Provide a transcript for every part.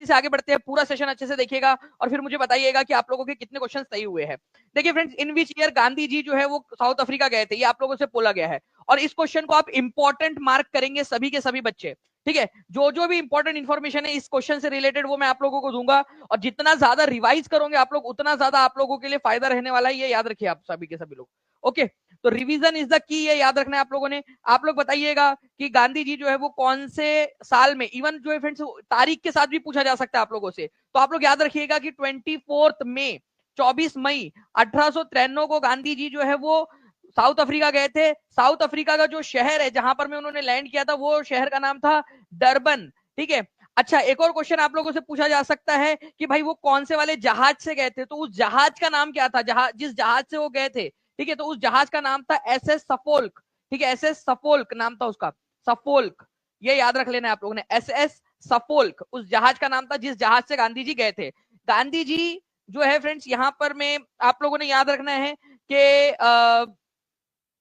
से आगे बढ़ते हैं, पूरा सेशन अच्छे से देखिएगा और फिर मुझे बताइएगा कि आप लोगों के कितने क्वेश्चन सही हुए हैं। देखिए friends, in which year Gandhi ji जो है वो साउथ अफ्रीका गए थे, ये आप लोगों से बोला गया है और इस क्वेश्चन को आप इंपॉर्टेंट मार्क करेंगे सभी के सभी बच्चे। ठीक है, जो जो भी इंपॉर्टेंट इन्फॉर्मेशन है इस क्वेश्चन से रिलेटेड वो मैं आप लोगों को दूंगा और जितना ज्यादा रिवाइज करोगे आप लोग उतना ज्यादा आप लोगों के लिए फायदा रहने वाला है, ये याद रखिए आप सभी के सभी लोग। ओके, तो रिवीजन इज द की, ये याद रखना है आप लोगों ने। आप लोग बताइएगा कि गांधी जी जो है वो कौन से साल में, इवन जो है फ्रेंड्स तारीख के साथ भी पूछा जा सकता है आप लोगों से, तो आप लोग याद रखिएगा कि 24 मई 24 मई 1893 को गांधी जी जो है वो साउथ अफ्रीका गए थे। साउथ अफ्रीका का जो शहर है जहां पर में उन्होंने लैंड किया था वो शहर का नाम था डरबन। ठीक है, अच्छा एक और क्वेश्चन आप लोगों से पूछा जा सकता है कि भाई वो कौन से वाले जहाज से गए थे, तो उस जहाज का नाम क्या था, जिस जहाज से वो गए थे। ठीक है, तो उस जहाज का नाम था एसएस सफोल्क। ठीक है, एसएस सफोल्क नाम था उसका, सफोल्क, ये याद रख लेना है आप लोगों ने, एसएस सफोल्क उस जहाज का नाम था जिस जहाज से गांधी जी गए थे। गांधी जी जो है फ्रेंड्स यहां पर में आप लोगों ने याद रखना है कि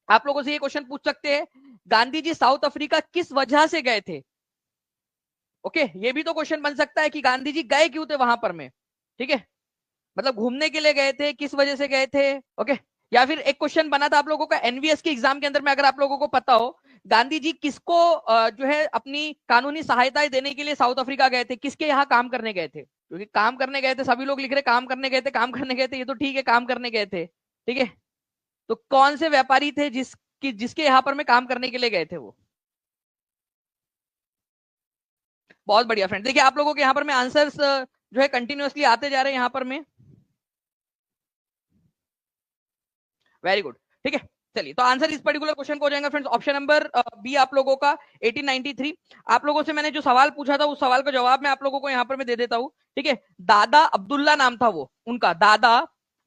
आप लोगों से ये क्वेश्चन पूछ सकते हैं, गांधी जी साउथ अफ्रीका किस वजह से गए थे। ओके, ये भी तो क्वेश्चन बन सकता है कि गांधी जी गए क्यों थे वहां पर में। ठीक है, मतलब घूमने के लिए गए थे, किस वजह से गए थे। ओके, या फिर एक क्वेश्चन बना था आप लोगों का एनवीएस के एग्जाम के अंदर में, अगर आप लोगों को पता हो गांधी जी किसको जो है अपनी कानूनी सहायताएं देने के लिए साउथ अफ्रीका गए थे, किसके यहाँ काम करने गए थे, क्योंकि काम करने गए थे सभी लोग लिख रहे काम करने गए थे, काम करने गए थे, ये तो ठीक है काम करने गए थे। ठीक है, तो कौन से व्यापारी थे जिसके यहाँ पर में काम करने के लिए गए थे वो। बहुत बढ़िया फ्रेंड, देखिए आप लोगों के यहाँ पर में आंसर्स जो है कंटिन्यूअसली आते जा रहे हैं यहाँ पर में। वेरी गुड, ठीक है, चलिए तो आंसर इस पर्टिकुलर क्वेश्चन को हो जाएगा फ्रेंड्स ऑप्शन नंबर बी आप लोगों का 1893। आप लोगों से मैंने जो सवाल पूछा था उस सवाल का जवाब मैं आप लोगों को यहाँ पर मैं दे देता हूँ। ठीक है, दादा अब्दुल्ला नाम था वो उनका, दादा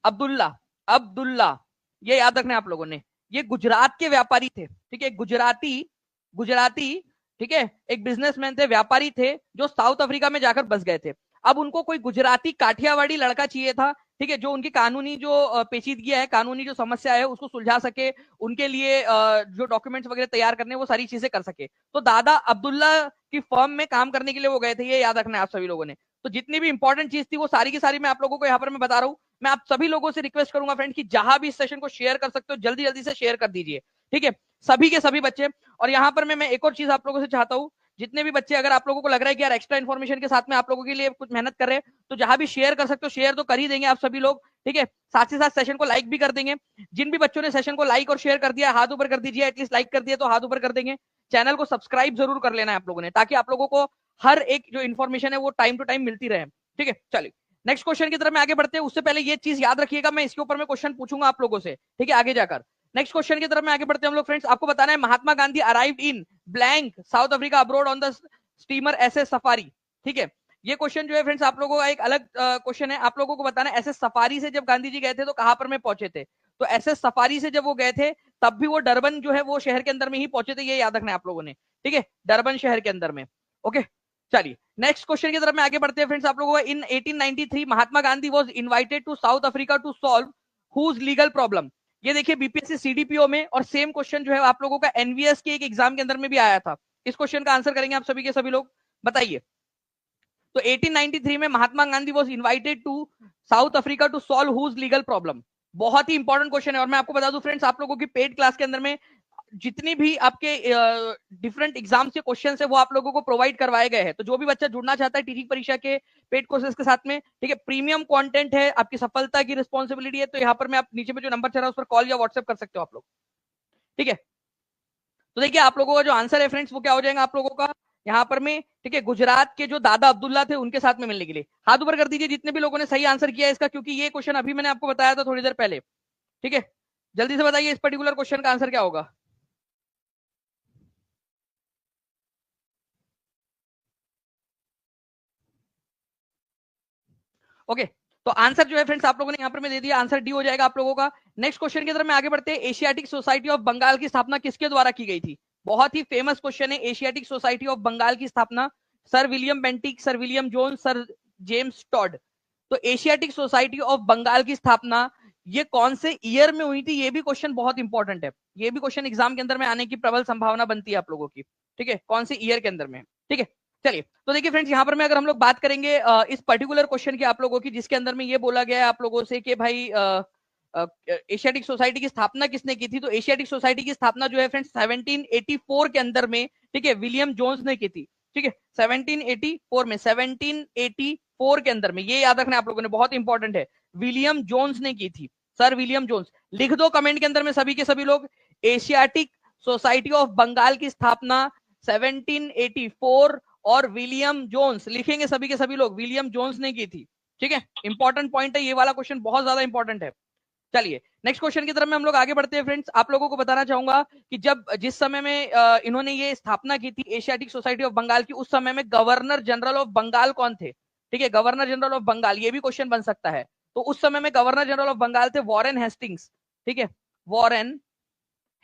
अब्दुल्ला, अब्दुल्ला, ये याद रखना है आप लोगों ने। ये गुजरात के व्यापारी थे। ठीक है, गुजराती, गुजराती, ठीक है, एक बिजनेसमैन थे, व्यापारी थे, जो साउथ अफ्रीका में जाकर बस गए थे। अब उनको कोई गुजराती काठियावाड़ी लड़का चाहिए था, ठीक है, जो उनकी कानूनी जो पेचीदगी है, कानूनी जो समस्या है उसको सुलझा सके, उनके लिए जो डॉक्यूमेंट्स वगैरह तैयार करने वो सारी चीजें कर सके। तो दादा अब्दुल्ला की फर्म में काम करने के लिए वो गए थे, ये याद रखना है आप सभी लोगों ने। तो जितनी भी इंपॉर्टेंट चीज थी वो सारी की सारी मैं आप लोगों को यहाँ पर मैं बता रहा हूँ। मैं आप सभी लोगों से रिक्वेस्ट करूंगा फ्रेंड कि जहां भी इस सेशन को शेयर कर सकते हो जल्दी जल्दी से शेयर कर दीजिए। ठीक है, सभी के सभी बच्चे। और यहाँ पर मैं एक और चीज आप लोगों से चाहता हूँ, जितने भी बच्चे अगर आप लोगों को लग रहा है कि यार एक्स्ट्रा इन्फॉर्मेशन के साथ में आप लोगों के लिए कुछ मेहनत कर रहे हैं, तो जहां भी शेयर कर सकते हो शेयर तो कर ही देंगे आप सभी लोग। ठीक है, साथ ही साथ सेशन को लाइक भी कर देंगे। जिन भी बच्चों ने सेशन को लाइक और शेयर कर दिया हाथ ऊपर कर दीजिए, एटलीस्ट लाइक कर दिया तो हाथ ऊपर कर देंगे। चैनल को सब्सक्राइब जरूर कर लेना है आप लोगों ने, ताकि आप लोगों को हर एक जो इन्फॉर्मेशन है वो टाइम टू टाइम मिलती रहे। ठीक है, चलिए नेक्स्ट क्वेश्चन की तरफ में आगे बढ़ते हैं। उससे पहले ये चीज याद रखिएगा, मैं इसके ऊपर में क्वेश्चन पूछूंगा आप लोगों से, ठीक है, आगे जाकर। नेक्स्ट क्वेश्चन की तरफ में आगे बढ़ते हैं हम लोग फ्रेंड्स। आपको बताना है Mahatma Gandhi arrived in blank South Africa abroad on the steamer SS Safari. ठीक है, ये क्वेश्चन जो है फ्रेंड्स आप लोगों का एक अलग क्वेश्चन है। आप लोगों को बताना है एसएस सफारी से जब गांधी जी गए थे तो कहां पर में पहुंचे थे। तो एसएस सफारी से जब वो गए थे तब भी वो डरबन जो है वो शहर के अंदर में ही पहुंचे थे, ये याद रखना है आप लोगों ने। ठीक है, डरबन शहर के अंदर में। ओके, चलिए नेक्स्ट क्वेश्चन की तरफ में आगे बढ़ते हैं फ्रेंड्स। आप लोगों को in 1893 Mahatma Gandhi was invited to South Africa to solve whose legal problem. ये देखिए बीपीएससी सीडीपीओ में, और सेम क्वेश्चन जो है आप लोगों का एनवीएस के एक एग्जाम के अंदर में भी आया था। इस क्वेश्चन का आंसर करेंगे आप सभी के सभी लोग, बताइए। तो 1893 में Mahatma Gandhi was invited to South Africa to solve whose legal problem. बहुत ही इंपॉर्टेंट क्वेश्चन है, और मैं आपको बता दूं फ्रेंड्स आप लोगों की पेड क्लास के अंदर में जितनी भी आपके डिफरेंट एग्जाम के क्वेश्चन है वो आप लोगों को प्रोवाइड करवाए गए हैं। तो जो भी बच्चा जुड़ना चाहता है टीचिंग परीक्षा के पेड कोर्सेज के साथ में, ठीक है, प्रीमियम कंटेंट है, आपकी सफलता की रिस्पॉन्सिबिलिटी है, तो यहाँ पर मैं आप नीचे में जो नंबर चल रहा है उस पर कॉल या व्हाट्सएप कर सकते हो आप लोग। ठीक है, तो देखिए आप लोगों का जो आंसर है फ्रेंड्स वो क्या हो जाएगा आप लोगों का यहाँ पर में। ठीक है, गुजरात के जो दादा अब्दुल्ला थे उनके साथ में मिलने के लिए। हाथ ऊपर कर दीजिए जितने भी लोगों ने सही आंसर किया इसका, क्योंकि ये क्वेश्चन अभी मैंने आपको बताया था थोड़ी देर पहले। ठीक है, जल्दी से बताइए इस पर्टिकुलर क्वेश्चन का आंसर क्या होगा। ओके, तो आंसर जो है फ्रेंड्स आप लोगों ने यहाँ पर मैं दे दिया, आंसर डी हो जाएगा आप लोगों का। नेक्स्ट क्वेश्चन की तरफ में आगे बढ़ते हैं। एशियाटिक सोसाइटी ऑफ बंगाल की स्थापना किसके द्वारा की गई थी। बहुत ही फेमस क्वेश्चन है, एशियाटिक सोसाइटी ऑफ बंगाल की स्थापना sir William Bentinck, sir William Jones, sir James Tod. तो एशियाटिक सोसाइटी ऑफ बंगाल की स्थापना ये कौन से ईयर में हुई थी, ये भी क्वेश्चन बहुत इंपॉर्टेंट है। ये भी क्वेश्चन एग्जाम के अंदर में आने की प्रबल संभावना बनती है आप लोगों की। ठीक है, कौन से ईयर के अंदर में। ठीक है, चलिए, तो देखिए फ्रेंड्स, यहाँ पर मैं अगर हम लोग बात करेंगे इस पर्टिकुलर क्वेश्चन की आप लोगों की, जिसके अंदर में ये बोला गया है आप लोगों से कि भाई एशियाटिक सोसाइटी की स्थापना किसने की थी, तो एशियाटिक सोसाइटी की स्थापना जो है फ्रेंड्स 1784 के अंदर में, ठीक है, विलियम जोन्स ने की थी। ठीक है, 1784 में, 1784 के अंदर में, ये याद रखना आप लोगों ने, बहुत इंपॉर्टेंट है, विलियम जोन्स ने की थी, सर विलियम जोन्स। लिख दो कमेंट के अंदर में सभी के सभी लोग, एशियाटिक सोसाइटी ऑफ बंगाल की स्थापना 1784 और विलियम जोन्स, लिखेंगे सभी के सभी लोग, विलियम जोन्स ने की थी। ठीक है, इंपॉर्टेंट पॉइंट है ये वाला, क्वेश्चन बहुत ज्यादा इंपॉर्टेंट है। चलिए नेक्स्ट क्वेश्चन की तरफ में हम लोग आगे बढ़ते हैं फ्रेंड्स। आप लोगों को बताना चाहूंगा कि जब जिस समय में इन्होंने ये स्थापना की थी एशियाटिक सोसाइटी ऑफ बंगाल की, उस समय में गवर्नर जनरल ऑफ बंगाल कौन थे? ठीक है, गवर्नर जनरल ऑफ बंगाल, ये भी क्वेश्चन बन सकता है। तो उस समय में गवर्नर जनरल ऑफ बंगाल थे वॉरेन हेस्टिंग्स। ठीक है, वॉरेन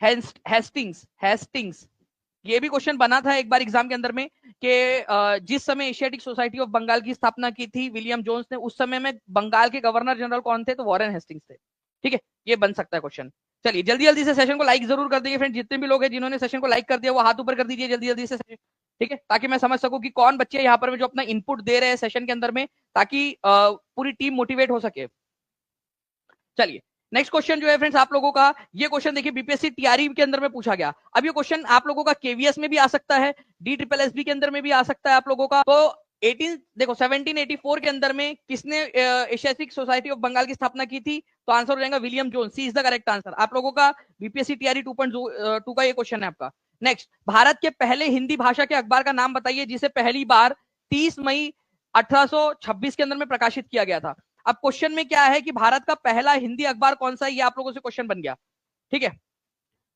हेस्टिंग्स, हेस्टिंग्स। ये भी क्वेश्चन बना था एक बार एग्जाम के अंदर में कि जिस समय एशियाटिक सोसाइटी ऑफ बंगाल की स्थापना की थी विलियम जोन्स ने, उस समय में बंगाल के गवर्नर जनरल कौन थे? तो वॉरेन हेस्टिंग्स थे। ठीक है, ये बन सकता है क्वेश्चन। चलिए जल्दी जल्दी से सेशन को लाइक जरूर कर दीजिए फ्रेंड, जितने भी लोग हैं जिन्होंने सेशन को लाइक कर दिया वो हाथ ऊपर कर दीजिए जल्दी जल्दी से। ठीक है, ताकि मैं समझ सकूं कि कौन बच्चे यहाँ पर जो अपना इनपुट दे रहे हैं सेशन के अंदर में, ताकि पूरी टीम मोटिवेट हो सके। चलिए नेक्स्ट क्वेश्चन जो है फ्रेंड्स आप लोगों का, ये क्वेश्चन देखिए बीपीएससी टीआरई के अंदर में पूछा गया। अब ये क्वेश्चन आप लोगों का केवीएस में भी आ सकता है, डी ट्रिपल एसबी के अंदर में भी आ सकता है आप लोगों का। तो 18 देखो 1784 के अंदर में किसने एशियाटिक सोसाइटी ऑफ बंगाल की स्थापना की थी? तो आंसर हो जाएगा William Jones, C is the correct answer. आप लोगों का बीपीएससी टीआरई 2.2 का ये क्वेश्चन है आपका। नेक्स्ट, भारत के पहले हिंदी भाषा के अखबार का नाम बताइए जिसे पहली बार 30 मई 1826 के अंदर में प्रकाशित किया गया था। अब क्वेश्चन में क्या है कि भारत का पहला हिंदी अखबार कौन सा है, ये आप लोगों से क्वेश्चन बन गया। ठीक है,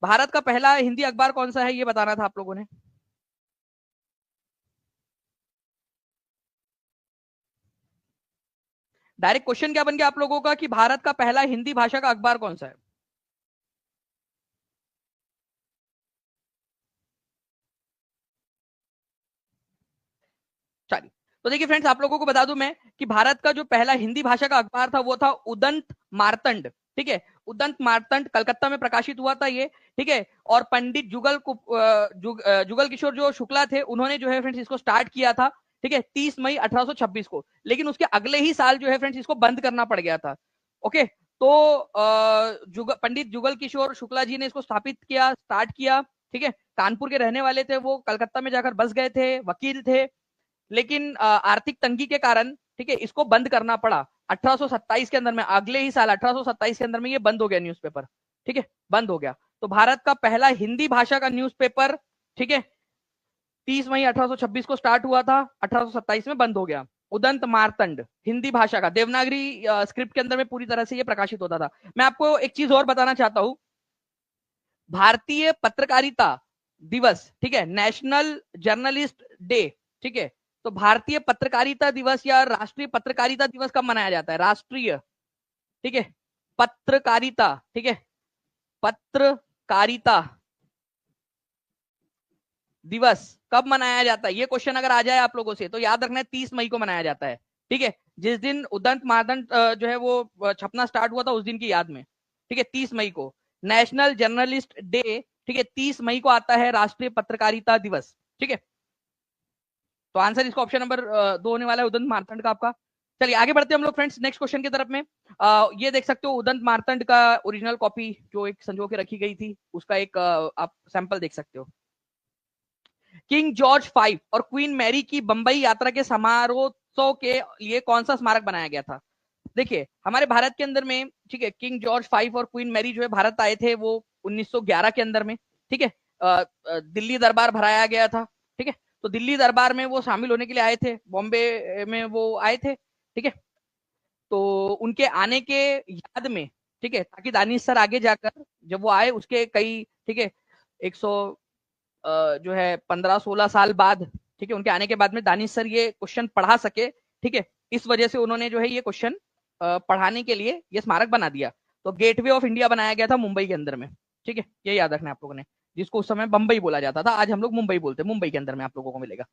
भारत का पहला हिंदी अखबार कौन सा है ये बताना था आप लोगों ने। डायरेक्ट क्वेश्चन क्या बन गया आप लोगों का कि भारत का पहला हिंदी भाषा का अखबार कौन सा है? चलिए, तो देखिए फ्रेंड्स आप लोगों को बता दूं मैं कि भारत का जो पहला हिंदी भाषा का अखबार था वो था उदंत मार्तंड। ठीक है, उदंत मार्तंड कलकत्ता में प्रकाशित हुआ था ये। ठीक है, और पंडित जुगल किशोर जो शुक्ला थे उन्होंने जो है फ्रेंड्स इसको स्टार्ट किया था। ठीक है, 30 मई 1826 को, लेकिन उसके अगले ही साल जो है फ्रेंड्स इसको बंद करना पड़ गया था। ओके, तो पंडित जुगल किशोर शुक्ला जी ने इसको स्थापित किया, स्टार्ट किया। ठीक है, कानपुर के रहने वाले थे वो, कलकत्ता में जाकर बस गए थे, वकील थे, लेकिन आर्थिक तंगी के कारण, ठीक है, इसको बंद करना पड़ा 1827 के अंदर में, अगले ही साल 1827 के अंदर में ये बंद हो गया न्यूज़पेपर। ठीक है, बंद हो गया। तो भारत का पहला हिंदी भाषा का न्यूज़पेपर, ठीक है, 30 मई 1826 को स्टार्ट हुआ था, 1827 में बंद हो गया। उदंत मार्तंड हिंदी भाषा का, देवनागरी स्क्रिप्ट के अंदर में पूरी तरह से ये प्रकाशित होता था। मैं आपको एक चीज और बताना चाहता हूं, भारतीय पत्रकारिता दिवस, ठीक है, नेशनल जर्नलिस्ट डे, ठीक है, तो भारतीय पत्रकारिता दिवस या राष्ट्रीय पत्रकारिता दिवस कब मनाया जाता है? राष्ट्रीय, ठीक है, पत्रकारिता, ठीक है, पत्रकारिता दिवस कब मनाया जाता है? ये क्वेश्चन अगर आ जाए आप लोगों से तो याद रखना है 30 मई को मनाया जाता है। ठीक है, जिस दिन उदंत मार्तंड जो है वो छपना स्टार्ट हुआ था उस दिन की याद में। ठीक है, 30 मई को नेशनल जर्नलिस्ट डे, ठीक है, 30 मई को आता है राष्ट्रीय पत्रकारिता दिवस। ठीक है, तो आंसर इसका ऑप्शन नंबर 2 होने वाला है, उदंत मार्तंड का आपका। चलिए आगे बढ़ते हैं हम लोग फ्रेंड्स नेक्स्ट क्वेश्चन की तरफ में। ये देख सकते हो उदंत मार्तंड का ओरिजिनल कॉपी जो एक संजो के रखी गई थी, उसका एक आप सैंपल देख सकते हो। किंग जॉर्ज 5 और क्वीन मैरी की बंबई यात्रा के समारोह के लिए कौन सा स्मारक बनाया गया था? देखिए हमारे भारत के अंदर में, ठीक है, किंग जॉर्ज 5 और क्वीन मैरी जो है भारत आए थे वो 1911 के अंदर में। ठीक है, दिल्ली दरबार भराया गया था। ठीक है, तो दिल्ली दरबार में वो शामिल होने के लिए आए थे, बॉम्बे में वो आए थे। ठीक है, तो उनके आने के याद में, ठीक है, ताकि दानिश सर आगे जाकर जब वो आए उसके कई, ठीक है, 100 जो है 15-16 साल बाद, ठीक है, उनके आने के बाद में दानिश सर ये क्वेश्चन पढ़ा सके। ठीक है, इस वजह से उन्होंने जो है ये क्वेश्चन पढ़ाने के लिए ये स्मारक बना दिया। तो गेटवे ऑफ इंडिया बनाया गया था मुंबई के अंदर में। ठीक है, ये याद रखना है आप लोगों ने, जिसको उस समय बंबई बोला जाता था, आज हम लोग मुंबई बोलते हैं, मुंबई के अंदर में आप लोगों को मिलेगा।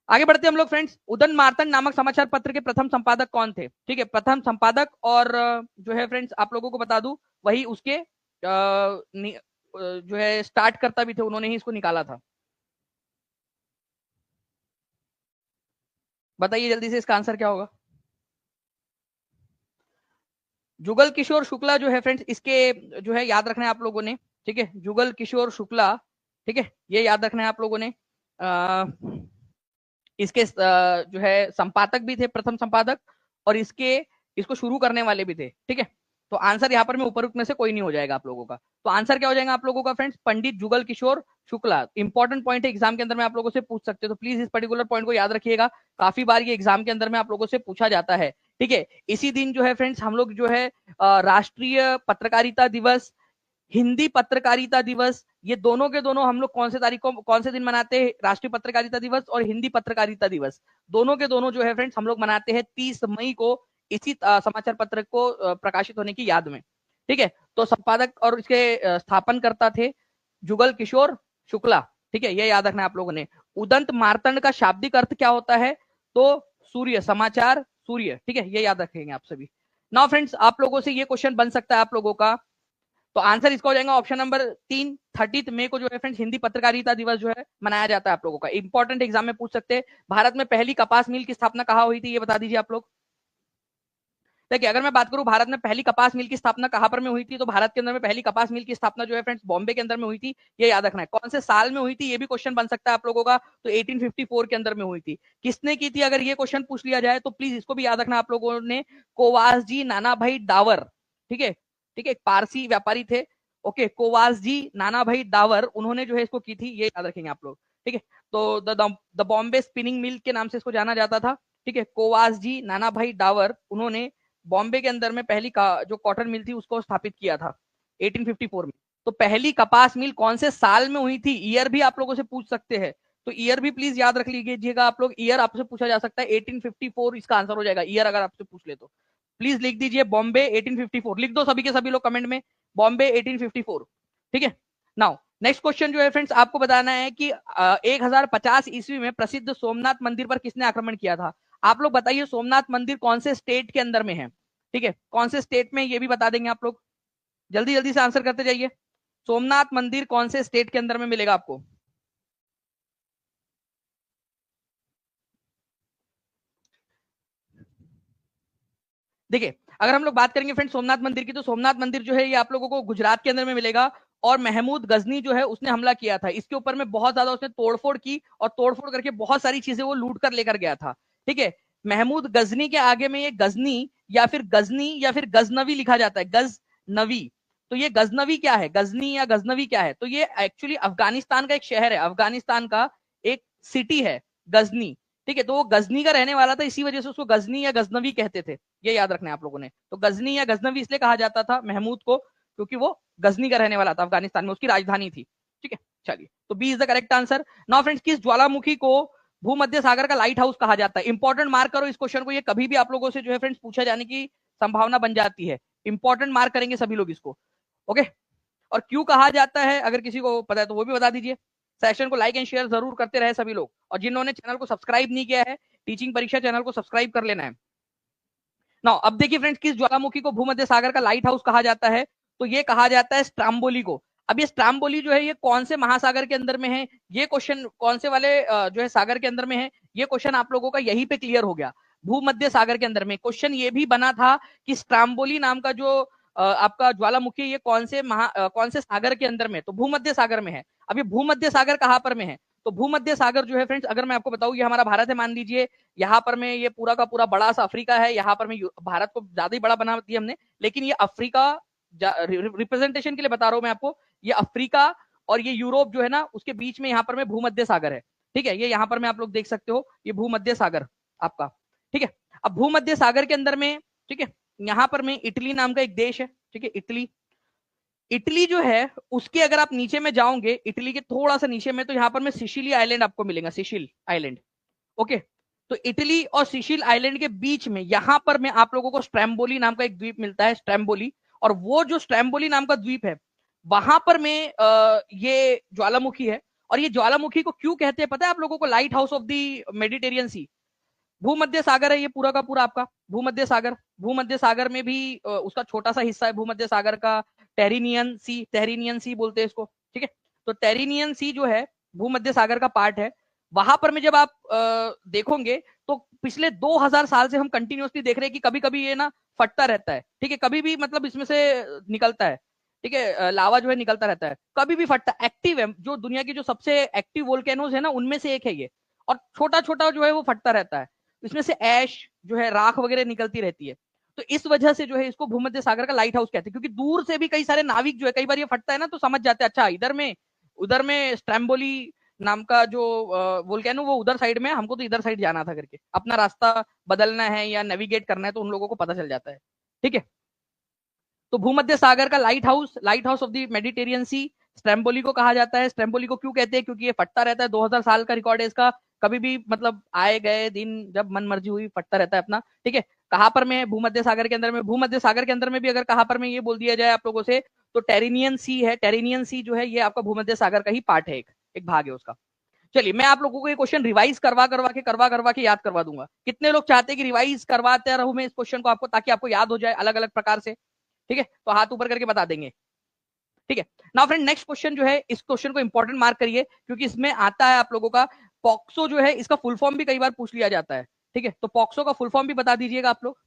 आगे बढ़ते हैं हम लोग फ्रेंड्स। उदन मार्तंड नामक समाचार पत्र के प्रथम संपादक कौन थे? ठीक है, प्रथम संपादक, और जो है फ्रेंड्स आप लोगों को बता दूं वही उसके जो है स्टार्ट करता भी थे, उन्होंने ही इसको निकाला था। बताइए जल्दी से इसका आंसर क्या होगा। जुगल किशोर शुक्ला जो है फ्रेंड्स, इसके जो है याद रखना है आप लोगों ने, ठीक है, जुगल किशोर शुक्ला, ठीक है, ये याद रखना है आप लोगों ने। इसके जो है संपादक भी थे, प्रथम संपादक, और इसको शुरू करने वाले भी थे, ठीक है। तो आंसर यहाँ पर में उपरोक्त में से कोई नहीं हो जाएगा आप लोगों का। तो आंसर क्या हो जाएगा आप लोगों का फ्रेंड्स, पंडित जुगल किशोर शुक्ला। इंपॉर्टेंट पॉइंट है, एग्जाम के अंदर में आप लोगों से पूछ सकते हो, तो प्लीज इस पर्टिकुलर पॉइंट को याद रखिएगा। काफी बार ये एग्जाम के अंदर में आप लोगों से पूछा जाता है, ठीक है। इसी दिन जो है फ्रेंड्स हम लोग जो है राष्ट्रीय पत्रकारिता दिवस, हिंदी पत्रकारिता दिवस, ये दोनों के दोनों हम लोग कौन से तारीख को, कौन से दिन मनाते हैं, राष्ट्रीय पत्रकारिता दिवस और हिंदी पत्रकारिता दिवस, दोनों के दोनों जो है फ्रेंड्स हम लोग मनाते हैं 30 मई को, इसी समाचार पत्र को प्रकाशित होने की याद में, ठीक है। तो संपादक और इसके स्थापनकर्ता थे जुगल किशोर शुक्ला, ठीक है, ये याद रखना है आप लोगों ने। उदंत मार्तंड का शाब्दिक अर्थ क्या होता है, तो सूर्य, समाचार सूर्य, ठीक है, ये याद रखेंगे आप सभी। नाउ फ्रेंड्स आप लोगों से ये क्वेश्चन बन सकता है आप लोगों का, तो आंसर इसका हो जाएगा ऑप्शन नंबर 3, 30 मई को जो है फ्रेंड्स हिंदी पत्रकारिता दिवस जो है मनाया जाता है आप लोगों का। इंपॉर्टेंट एग्जाम में पूछ सकते हैं, भारत में पहली कपास मिल की स्थापना कहाँ हुई थी, ये बता दीजिए आप लोग। देखिए अगर मैं बात करूं भारत में पहली कपास मिल की स्थापना कहां पर में हुई थी, तो भारत के अंदर में पहली कपास मिल की स्थापना जो है फ्रेंड्स बॉम्बे के अंदर में हुई थी, ये याद रखना है। कौन से साल में हुई थी ये भी क्वेश्चन बन सकता है आप लोगों का, तो 1854 के अंदर में हुई थी। किसने की थी अगर ये क्वेश्चन पूछ लिया जाए तो प्लीज इसको भी याद रखना आप लोगों ने, कोवास जी नाना भाई डावर, ठीक है, ठीक है, पारसी व्यापारी थे, ओके, कोवास जी नाना भाई डावर, उन्होंने जो है इसको की थी, ये याद रखेंगे आप लोग, ठीक है। तो द बॉम्बे स्पिनिंग मिल के नाम से इसको जाना जाता था, ठीक है। कोवास जी नाना भाई डावर, उन्होंने बॉम्बे के अंदर में पहली जो कॉटन मिल थी उसको स्थापित किया था 1854 में। तो पहली कपास मिल कौन से साल में हुई थी, ईयर भी आप लोगों से पूछ सकते हैं, तो ईयर भी प्लीज याद रख लीजिएगा आप लोग, ईयर आपसे पूछा जा सकता है, 1854 इसका आंसर हो जाएगा, ईयर अगर आपसे पूछ ले तो प्लीज लिख दीजिए बॉम्बे 1854, लिख दो सभी के सभी लोग कमेंट में, बॉम्बे 1854, ठीक है। नाउ नेक्स्ट क्वेश्चन जो है फ्रेंड्स आपको बताना है कि 1050 ईस्वी में प्रसिद्ध सोमनाथ मंदिर पर किसने आक्रमण किया था। आप लोग बताइए सोमनाथ मंदिर कौन से स्टेट के अंदर में है, ठीक है, कौन से स्टेट में, ये भी बता देंगे आप लोग, जल्दी जल्दी से आंसर करते जाइए। सोमनाथ मंदिर कौन से स्टेट के अंदर में मिलेगा आपको। देखिए अगर हम लोग बात करेंगे फ्रेंड सोमनाथ मंदिर की, तो सोमनाथ मंदिर जो है ये आप लोगों को गुजरात के अंदर में मिलेगा, और महमूद गजनी जो है उसने हमला किया था इसके ऊपर में, बहुत ज्यादा उसने तोड़फोड़ की और तोड़फोड़ करके बहुत सारी चीजें वो लूट कर लेकर गया था, ठीक है। महमूद गजनी के आगे में ये गजनी या फिर गजनवी लिखा जाता है, गजनवी। तो ये गजनवी क्या है, गजनी या गजनवी क्या है, तो ये एक्चुअली अफगानिस्तान का एक शहर है, अफगानिस्तान का एक सिटी है गजनी, ठीक है। तो वो गजनी का रहने वाला था, इसी वजह से उसको गजनी या गजनवी कहते थे, ये याद रखना है आप लोगों ने। तो गजनी या गजनवी इसलिए कहा जाता था महमूद को, क्योंकि वो गजनी का रहने वाला था, अफगानिस्तान में उसकी राजधानी थी, ठीक है। चलिए तो B is the correct answer. Now friends किस ज्वालामुखी को भूमध्य सागर का लाइट हाउस कहा जाता है, इंपॉर्टेंट मार्क करो इस क्वेश्चन को, ये कभी भी आप लोगों से जो है फ्रेंड्स पूछा जाने की संभावना बन जाती है, इंपॉर्टेंट मार्क करेंगे सभी लोग इसको, ओके। और क्यों कहा जाता है अगर किसी को पता है तो वो भी बता दीजिए। सेशन को लाइक एंड शेयर जरूर करते रहे सभी लोग, और जिन्होंने चैनल को सब्सक्राइब नहीं किया है, टीचिंग परीक्षा चैनल को सब्सक्राइब कर लेना है। नाउ अब देखिए फ्रेंड्स किस ज्वालामुखी को भूमध्य सागर का लाइट हाउस कहा जाता है, तो ये कहा जाता है स्ट्राम्बोली को। अब ये स्ट्राम्बोली जो है ये कौन से महासागर के अंदर में है, ये क्वेश्चन कौन से वाले जो है सागर के अंदर में है, ये क्वेश्चन आप लोगों का यहीं पे क्लियर हो गया। भूमध्य सागर के अंदर में क्वेश्चन ये भी बना था कि स्ट्राम्बोली नाम का जो आपका ज्वालामुखी ये कौन से सागर के अंदर में, तो भूमध्य सागर में है। अब ये भूमध्य सागर कहां पर में है, तो भूमध्य सागर जो है फ्रेंड्स अगर मैं आपको बताऊं, ये हमारा भारत है मान लीजिए, यहाँ पर में ये पूरा का पूरा बड़ा सा अफ्रीका है, यहाँ पर में भारत को ज्यादा ही बड़ा बना दिया हमने, लेकिन ये अफ्रीका रिप्रेजेंटेशन के लिए बता रहा हूं मैं आपको, ये अफ्रीका और ये यूरोप जो है ना उसके बीच में यहाँ पर में भूमध्य सागर है, ठीक है। ये यहाँ पर में आप लोग देख सकते हो, ये भूमध्य सागर आपका, ठीक है। अब भूमध्य सागर के अंदर में, ठीक है, यहाँ पर में इटली नाम का एक देश है, ठीक है, इटली। इटली जो है उसके अगर आप नीचे में जाओगे, इटली के थोड़ा सा नीचे में, तो यहाँ पर में सिसिली आइलैंड आपको मिलेगा, सिसिल आइलैंड, ओके। तो इटली और सिसिल आइलैंड के बीच में यहां पर में आप लोगों को स्ट्रैम्बोली नाम का एक द्वीप मिलता है, स्ट्रैम्बोली। और वो जो स्ट्रैम्बोली नाम का द्वीप है वहां पर में ये ज्वालामुखी है। और ये ज्वालामुखी को क्यों कहते हैं पता है आप लोगों को, light house of the Mediterranean sea. भूमध्य सागर है ये पूरा का पूरा आपका भूमध्य सागर, भूमध्य सागर में भी उसका छोटा सा हिस्सा है भूमध्य सागर का, टेरिनियन सी बोलते हैं इसको, ठीक है। तो टेरिनियन सी जो है भूमध्य सागर का पार्ट है। वहां पर में जब आप देखोगे तो पिछले 2000 साल से हम कंटिन्यूअसली देख रहे हैं कि कभी कभी ये ना फटता रहता है, ठीक है, कभी भी मतलब इसमें से निकलता है, ठीक है, लावा जो है निकलता रहता है, कभी भी फटता, एक्टिव है, जो दुनिया की जो सबसे एक्टिव वोल्केनोज है ना उनमें से एक है ये, और छोटा छोटा जो है वो फटता रहता है, इसमें से ऐश जो है राख वगैरह निकलती रहती है। तो इस वजह से जो है इसको भूमध्य सागर का लाइट हाउस कहते हैं, क्योंकि दूर से भी कई सारे नाविक जो है कई बार ये फटता है ना तो समझ जाते हैं अच्छा इधर में उधर में स्ट्रैम्बोली नाम का जो वोल्केनो वो उधर साइड में, हमको तो इधर साइड जाना था करके अपना रास्ता बदलना है या नेविगेट करना है तो उन लोगों को पता चल जाता है, ठीक है। तो भूमध्य सागर का light house of the Mediterranean sea Stromboli को कहा जाता है। स्ट्रैम्बोली को क्यों कहते हैं, क्योंकि ये फटता रहता है, 2000 साल का रिकॉर्ड है इसका, कभी भी मतलब आए गए दिन जब मन मर्जी हुई फटता रहता है अपना, ठीक है। कहां पर में भूमध्य सागर के अंदर में, भूमध्य सागर के अंदर में भी अगर कहां पर में ये बोल दिया जाए आप लोगों से तो टेरिनियन सी है, टेरिनियन सी जो है ये आपका भूमध्य सागर का ही पार्ट है, एक भाग है उसका। चलिए मैं आप लोगों को ये क्वेश्चन रिवाइज करवा के याद करवा दूंगा। कितने लोग चाहते हैं कि रिवाइज करवाते रहूं मैं इस क्वेश्चन को आपको, ताकि आपको याद हो जाए अलग अलग प्रकार से, ठीक है, तो हाथ ऊपर करके बता देंगे, ठीक है। नाउ फ्रेंड नेक्स्ट क्वेश्चन जो है, इस क्वेश्चन को इंपॉर्टेंट मार्क करिए क्योंकि इसमें आता है आप लोगों का पॉक्सो जो है, इसका फुल फॉर्म भी कई बार पूछ लिया जाता है, ठीक है, तो पॉक्सो का फुल फॉर्म भी बता दीजिएगा आप लोग।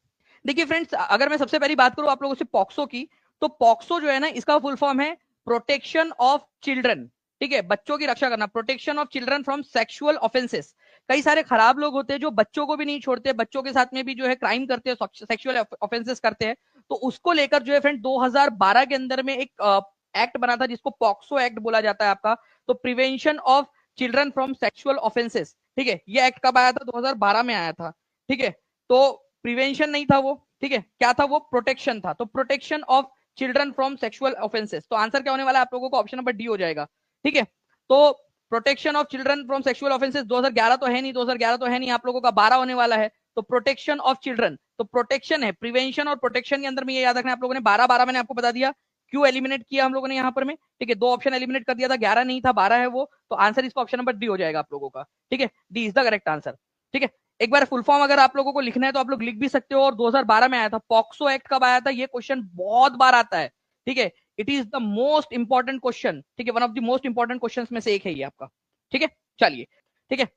देखिए फ्रेंड्स, अगर मैं सबसे पहली बात करूं आप लोगों से पॉक्सो की, तो पॉक्सो जो है ना इसका फुल फॉर्म है प्रोटेक्शन ऑफ चिल्ड्रन, ठीक है, बच्चों की रक्षा करना, protection of children from sexual offences. कई सारे खराब लोग होते हैं जो बच्चों को भी नहीं छोड़ते, बच्चों के साथ में भी जो है क्राइम करते हैं, सेक्सुअल ऑफेंसेस करते हैं, तो उसको लेकर जो है फ्रेंड 2012 के अंदर में एक एक्ट बना था जिसको पॉक्सो एक्ट बोला जाता है आपका, तो prevention of children from sexual offences, ठीक है। ये एक्ट कब आया था, 2012 में आया था, ठीक है। तो प्रिवेंशन नहीं था वो, ठीक है, क्या था वो, प्रोटेक्शन था, तो protection of children from sexual offences, तो आंसर क्या होने वाला है आप लोगों को, ऑप्शन नंबर डी हो जाएगा, ठीक है। तो protection of children from sexual offences 2011 तो है नहीं, 2011 तो है नहीं, आप लोगों का 12 होने वाला है, तो प्रोटेक्शन ऑफ चिल्ड्रन, तो प्रोटेक्शन है, प्रिवेंशन और प्रोटेक्शन के अंदर में ये याद रखना आप लोगों ने, 12 मैंने आपको बता दिया क्यों एलिमिनेट किया हम लोगों ने यहाँ पर में, ठीक है, 2 ऑप्शन एलिमिनेट कर दिया था, 11 नहीं था 12 है वो, तो आंसर इसका ऑप्शन नंबर डी हो जाएगा आप लोगों का, ठीक है, D is the correct answer, ठीक है। एक बार फुल फॉर्म अगर आप लोगों को लिखना है तो आप लोग लिख भी सकते हो, और 2012 में आया था। पॉक्सो एक्ट कब आया था, ये क्वेश्चन बहुत बार आता है, ठीक है, it is the most important question, ठीक है, one of the most important question में से एक है ये आपका, ठीक है। चलिए, ठीक है,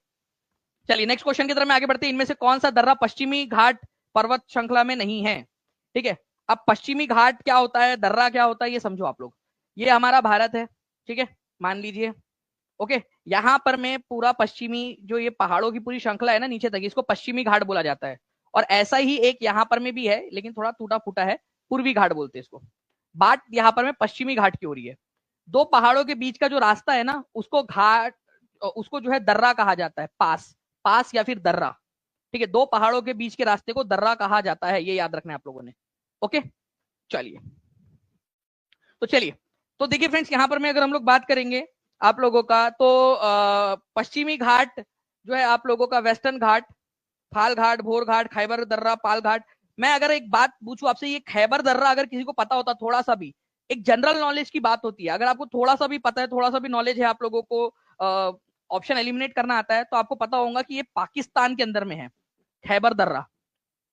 चलिए नेक्स्ट क्वेश्चन की तरफ में आगे बढ़ते हैं, इनमें से कौन सा दर्रा पश्चिमी घाट पर्वत श्रृंखला में नहीं है, ठीक है। अब पश्चिमी घाट क्या होता है, दर्रा क्या होता है, ये समझो आप लोग। ये हमारा भारत है, ठीक है, मान लीजिए, ओके, यहां पर में पूरा पश्चिमी जो ये पहाड़ों की पूरी श्रृंखला है ना नीचे तक, इसको पश्चिमी घाट बोला जाता है, और ऐसा ही एक यहाँ पर में भी है लेकिन थोड़ा टूटा फूटा है, पूर्वी घाट बोलते हैं इसको, बात यहाँ पर में पश्चिमी घाट की हो रही है। दो पहाड़ों के बीच का जो रास्ता है ना उसको घाट, उसको जो है दर्रा कहा जाता है, पास, पास या फिर दर्रा, ठीक है, दो पहाड़ों के बीच के रास्ते को दर्रा कहा जाता है, ये याद रखना है आप लोगों ने, ओके। चलिए, तो चलिए, तो देखिए फ्रेंड्स यहाँ पर में अगर हम लोग बात करेंगे आप लोगों का, तो पश्चिमी घाट जो है आप लोगों का वेस्टर्न घाट, फाल घाट, भोर घाट, खैबर दर्रा, पाल घाट। मैं अगर एक बात पूछूं आपसे, ये खैबर दर्रा अगर किसी को पता होता, थोड़ा सा भी, एक जनरल नॉलेज की बात होती है, अगर आपको थोड़ा सा भी पता है, थोड़ा सा भी नॉलेज है आप लोगों को, ऑप्शन एलिमिनेट करना आता है, तो आपको पता होगा कि ये पाकिस्तान के अंदर में है खैबर दर्रा,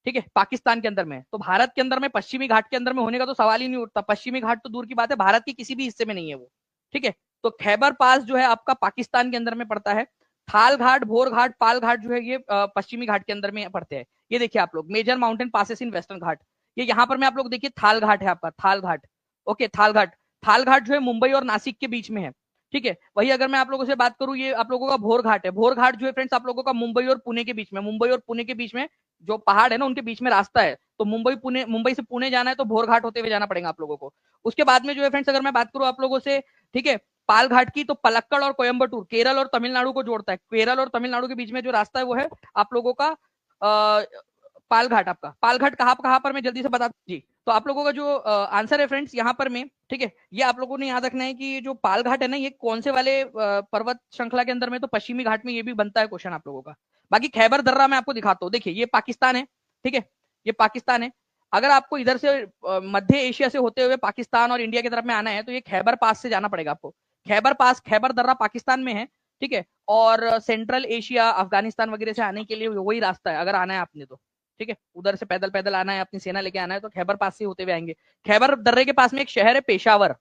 ठीक है, पाकिस्तान के अंदर में। तो भारत के अंदर में पश्चिमी घाट के अंदर में होने का तो सवाल ही नहीं उठता, पश्चिमी घाट तो दूर की बात है, भारत के किसी भी हिस्से में नहीं है वो, ठीक है। तो खैबर पास जो है आपका पाकिस्तान के अंदर में पड़ता है। थाल घाट, भोर घाट, पाल घाट जो है ये पश्चिमी घाट के अंदर में पड़ते हैं। ये देखिए आप लोग, major mountain passes in western Ghat, ये यहाँ पर में आप लोग देखिए थाल घाट है आपका, थाल घाट, ओके, थाल घाट, थाल घाट जो है मुंबई और नासिक के बीच में है, ठीक है। वही अगर मैं आप लोगों से बात करूं, ये आप लोगों का भोर घाट है, भोर घाट जो है फ्रेंड्स आप लोगों का मुंबई और पुणे के बीच में, मुंबई और पुणे के बीच में जो पहाड़ है ना उनके बीच में रास्ता है, तो मुंबई पुणे, मुंबई से पुणे जाना है तो भोर घाट होते हुए जाना पड़ेगा आप लोगों को। उसके बाद में जो है फ्रेंड्स अगर मैं बात करूं आप लोगों से, ठीक है, पाल घाट की, तो पलक्कड़ और कोयम्बटूर, केरल और तमिलनाडु को जोड़ता है, केरल और तमिलनाडु के बीच में जो रास्ता है वो है आप लोगों का पाल घाट। आपका पाल घाट कहाँ पर मैं जल्दी से बता जी, तो आप लोगों का जो आंसर है फ्रेंड्स यहाँ पर में, ठीक है, ये आप लोगों ने याद रखना है कि जो पाल घाट है ना ये कौन से वाले पर्वत श्रृंखला के अंदर में, तो पश्चिमी घाट में ये भी बनता है क्वेश्चन आप लोगों का। बाकी खैबर दर्रा मैं आपको दिखाता हूँ, देखिए ये पाकिस्तान है, ठीक है, ये पाकिस्तान है। अगर आपको इधर से मध्य एशिया से होते हुए पाकिस्तान और इंडिया की तरफ में आना है तो ये खैबर पास से जाना पड़ेगा आपको, खैबर पास, खैबर दर्रा पाकिस्तान में है, ठीक है, और सेंट्रल एशिया अफगानिस्तान वगैरह से आने के लिए वही रास्ता है अगर आना है आपने तो, ठीक है, उधर से पैदल पैदल आना है, अपनी सेना लेके आना है तो खैबर पास से होते हुए आएंगे। खैबर दर्रे के पास में एक शहर है पेशावर,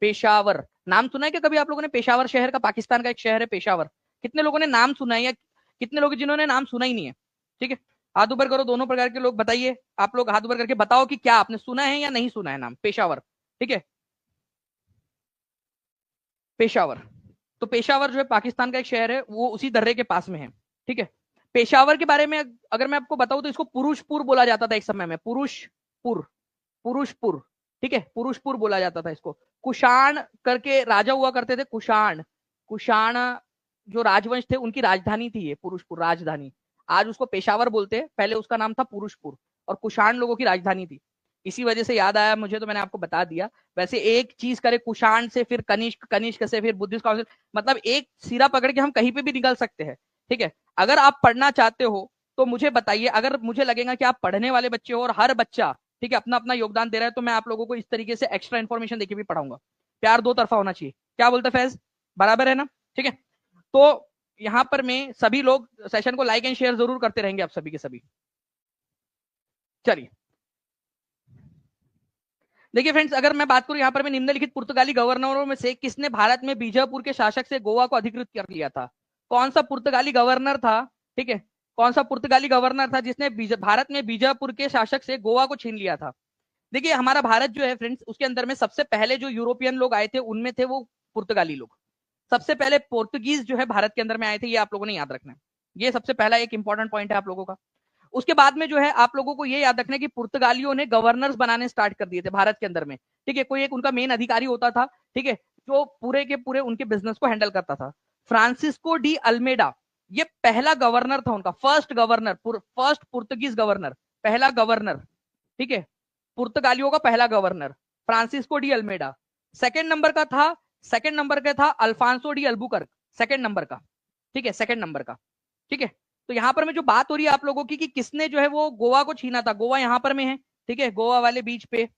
पेशावर नाम सुना है क्या कभी आप लोगों ने, पेशावर शहर का, पाकिस्तान का एक शहर है पेशावर, कितने लोगों ने नाम सुना है या कितने लोग जिन्होंने नाम सुना ही नहीं है? ठीक है, हाथ ऊपर करो दोनों प्रकार के लोग, बताइए आप लोग हाथ ऊपर करके बताओ कि क्या आपने सुना है या नहीं सुना है नाम पेशावर। ठीक है, पेशावर, तो पेशावर जो है पाकिस्तान का एक शहर है, वो उसी दर्रे के पास में है। ठीक है, पेशावर के बारे में अगर मैं आपको बताऊं तो इसको पुरुषपुर बोला जाता था एक समय में, पुरुषपुर, पुरुषपुर। ठीक है, पुरुषपुर बोला जाता था इसको। कुषाण करके राजा हुआ करते थे, कुषाण, कुषाण जो राजवंश थे उनकी राजधानी थी ये पुरुषपुर, राजधानी। आज उसको पेशावर बोलते हैं, पहले उसका नाम था पुरुषपुर, और कुषाण लोगों की राजधानी थी। इसी वजह से याद आया मुझे, तो मैंने आपको बता दिया। वैसे एक चीज करे, कुषाण से फिर कनिष्क, कनिष्क से फिर बुद्धिस्ट काउंसिल, मतलब एक सिरा पकड़ के हम कहीं पे भी निकल सकते हैं। ठीक है, अगर आप पढ़ना चाहते हो तो मुझे बताइए, अगर मुझे लगेगा कि आप पढ़ने वाले बच्चे हो और हर बच्चा ठीक है अपना अपना योगदान दे रहा है, तो मैं आप लोगों को इस तरीके से एक्स्ट्रा इन्फॉर्मेशन देके भी पढ़ाऊंगा। प्यार दो तरफा होना चाहिए, क्या बोलते फैज, बराबर है ना? ठीक है, तो यहां पर मैं सभी लोग सेशन को लाइक एंड शेयर जरूर करते रहेंगे, आप सभी के सभी। चलिए देखिए फ्रेंड्स, अगर मैं बात करूं यहाँ पर मैं निम्नलिखित पुर्तगाली गवर्नरों में से किसने भारत में बीजापुर के शासक से गोवा को अधिकृत कर लिया था? कौन सा पुर्तगाली गवर्नर था? ठीक है, कौन सा पुर्तगाली गवर्नर था जिसने भारत में बीजापुर के शासक से गोवा को छीन लिया था? देखिए हमारा भारत जो है फ्रेंड्स, उसके अंदर में सबसे पहले जो यूरोपियन लोग आए थे उनमें थे वो पुर्तगाली लोग। सबसे पहले पोर्तुगीज जो है भारत के अंदर में आए थे, ये आप लोगों ने याद रखना है। ये सबसे पहला एक इंपॉर्टेंट पॉइंट है आप लोगों का। उसके बाद में जो है आप लोगों को ये याद रखना है कि पुर्तगालियों ने गवर्नर्स बनाने स्टार्ट कर दिए थे भारत के अंदर में। ठीक है, कोई एक उनका मेन अधिकारी होता था, ठीक है, जो पूरे के पूरे उनके बिजनेस को हैंडल करता था। फ्रांसिस्को डी अल्मेडा, ये पहला गवर्नर था उनका, first governor, first Portuguese governor, पहला गवर्नर। ठीक है, पुर्तगालियों का पहला governor Francisco de Almeida. Second number का था, सेकंड नंबर का था Alfonso de Albuquerque, second number का। ठीक है, सेकंड नंबर का। ठीक है, तो यहां पर में जो बात हो रही है आप लोगों की कि किसने जो है वो गोवा को छीना था, गोवा यहां पर में है। ठीक है, गोवा वाले बीच पे।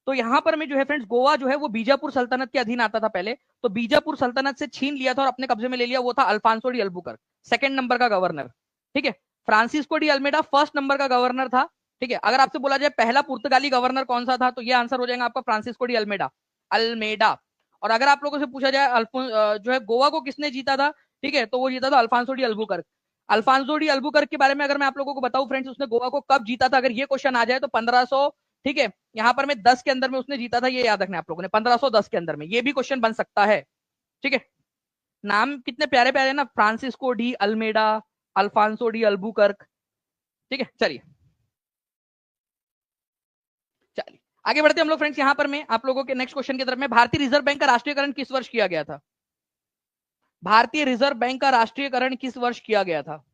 तो यहां पर में जो है फ्रेंड्स, गोवा जो है वो बीजापुर सल्तनत के अधीन आता था पहले, तो बीजापुर सल्तनत से छीन लिया था और अपने कब्जे में ले लिया, वो था Alfonso de Albuquerque, second number का गवर्नर। ठीक है, Francisco de Almeida first number का गवर्नर था। ठीक है, अगर आपसे बोला जाए पहला पुर्तगाली गवर्नर कौन सा था, तो ये आंसर हो जाएगा आपका फ्रांसिस्को डी अल्मेडा, अल्मेडा। और अगर आप लोगों से पूछा जाए जो है गोवा को किसने जीता था, ठीक है, तो वो जीता था Alfonso de Albuquerque. Alfonso de Albuquerque के बारे में अगर मैं आप लोगों को बताऊं फ्रेंड्स, उसने गोवा को कब जीता था, अगर ये क्वेश्चन आ जाए तो 1500, ठीक है, यहां पर मैं 10 के अंदर में उसने जीता था, ये याद रखना आप लोगों ने, 1510 के अंदर में, ये भी क्वेश्चन बन सकता है। ठीक है, नाम कितने प्यारे प्यारे ना, Francisco de Almeida, Alfonso de Albuquerque. ठीक है, चलिए चलिए आगे बढ़ते हम लोग फ्रेंड्स। यहां पर मैं आप लोगों के नेक्स्ट क्वेश्चन की तरफ में, भारतीय रिजर्व बैंक का राष्ट्रीयकरण किस वर्ष किया गया था? भारतीय रिजर्व बैंक का राष्ट्रीयकरण किस वर्ष किया गया था?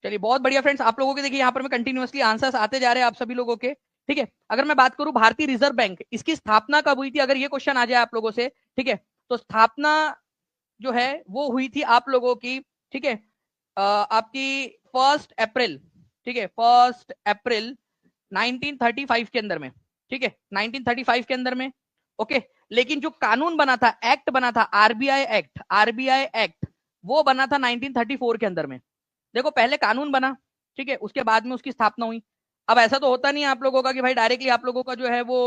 चलिए बहुत बढ़िया फ्रेंड्स, आप लोगों के देखिए यहाँ पर मैं कंटिन्यूअसली आंसर्स आते जा रहे हैं आप सभी लोगों के। ठीक है, अगर मैं बात करूं भारतीय रिजर्व बैंक, इसकी स्थापना कब हुई थी, अगर ये क्वेश्चन आ जाए आप लोगों से, ठीक है, तो स्थापना जो है वो हुई थी आप लोगों की, ठीक है, आपकी 1 अप्रैल, ठीक है, 1 अप्रैल 1935 के अंदर में। ठीक है, 1935 के अंदर में। ओके, लेकिन जो कानून बना था, एक्ट बना था, आरबीआई एक्ट, आरबीआई एक्ट, वो बना था 1934 के अंदर में। देखो पहले कानून बना, ठीक है, उसके बाद में उसकी स्थापना हुई। अब ऐसा तो होता नहीं है आप लोगों का कि भाई डायरेक्टली आप लोगों का जो है वो